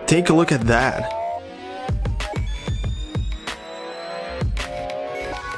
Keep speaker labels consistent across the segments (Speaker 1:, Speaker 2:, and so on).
Speaker 1: Take a look at that.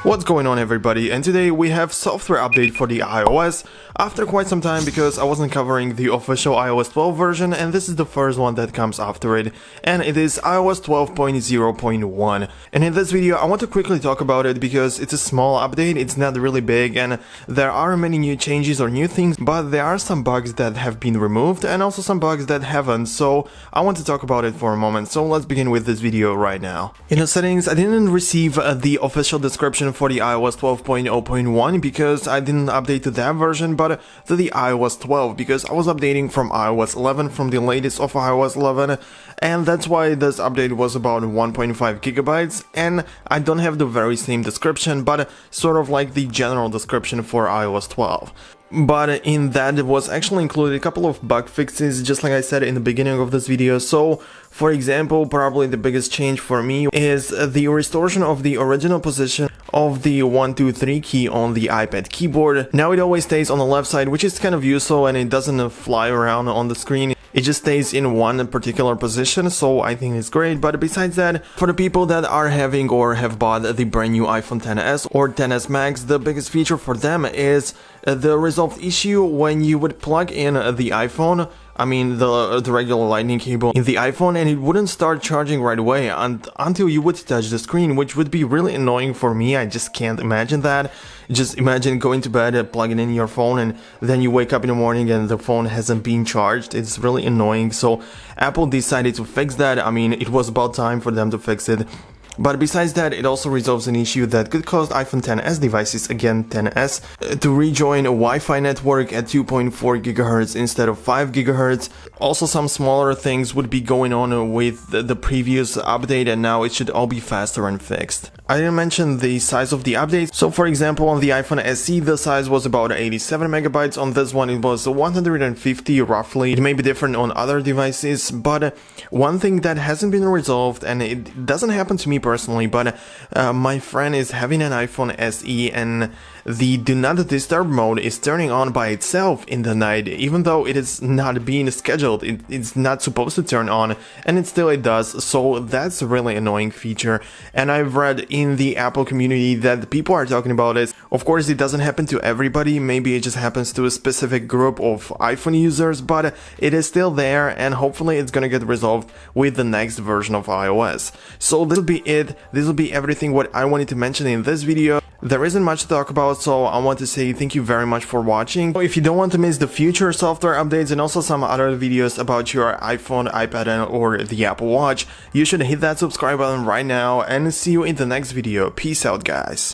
Speaker 1: What's going on, everybody, and today we have software update for the iOS after quite some time because I wasn't covering the official iOS 12 version, and this is the first one that comes after it, and it is iOS 12.0.1. And in this video I want to quickly talk about it because it's a small update, it's not really big, and there are many new changes or new things, but there are some bugs that have been removed and also some bugs that haven't, so I want to talk about it for a moment. So let's begin with this video right now. In the settings, I didn't receive the official description for the iOS 12.0.1 because I didn't update to that version, but to the iOS 12 because I was updating from iOS 11, from the latest of iOS 11, and that's why this update was about 1.5 gigabytes, and I don't have the very same description, but sort of like the general description for iOS 12. But in that it was actually included a couple of bug fixes, just like I said in the beginning of this video. So, for example, probably the biggest change for me is the restoration of the original position of the 1, 2, 3 key on the iPad keyboard. Now it always stays on the left side, which is kind of useful, and it doesn't fly around on the screen. It just stays in one particular position, so I think it's great. But besides that, for the people that are having or have bought the brand new iPhone XS or XS Max, the biggest feature for them is the resolved issue when you would plug in the iPhone, I mean the regular lightning cable in the iPhone, and it wouldn't start charging right away until you would touch the screen, which would be really annoying for me. I just can't imagine that. Just imagine going to bed, plugging in your phone, and then you wake up in the morning and the phone hasn't been charged. It's really annoying. So Apple decided to fix that. I mean, it was about time for them to fix it. But besides that, it also resolves an issue that could cause iPhone XS devices, again XS, to rejoin a Wi-Fi network at 2.4 GHz instead of 5 GHz. Also, some smaller things would be going on with the previous update, and now it should all be faster and fixed. I didn't mention the size of the update. So for example, on the iPhone SE the size was about 87 megabytes, on this one it was 150 roughly. It may be different on other devices, but one thing that hasn't been resolved, and it doesn't happen to me personally, but my friend is having an iPhone SE and the Do Not Disturb mode is turning on by itself in the night, even though it is not being scheduled. It's not supposed to turn on, and it does, so that's a really annoying feature. And I've read in the Apple community that people are talking about it. Of course, it doesn't happen to everybody, maybe it just happens to a specific group of iPhone users, but it is still there, and hopefully it's gonna get resolved with the next version of iOS. So this will be it. This will be everything what I wanted to mention in this video. There isn't much to talk about, so I want to say thank you very much for watching. So if you don't want to miss the future software updates and also some other videos about your iPhone, iPad, or the Apple Watch, you should hit that subscribe button right now, and see you in the next video. Peace out, guys.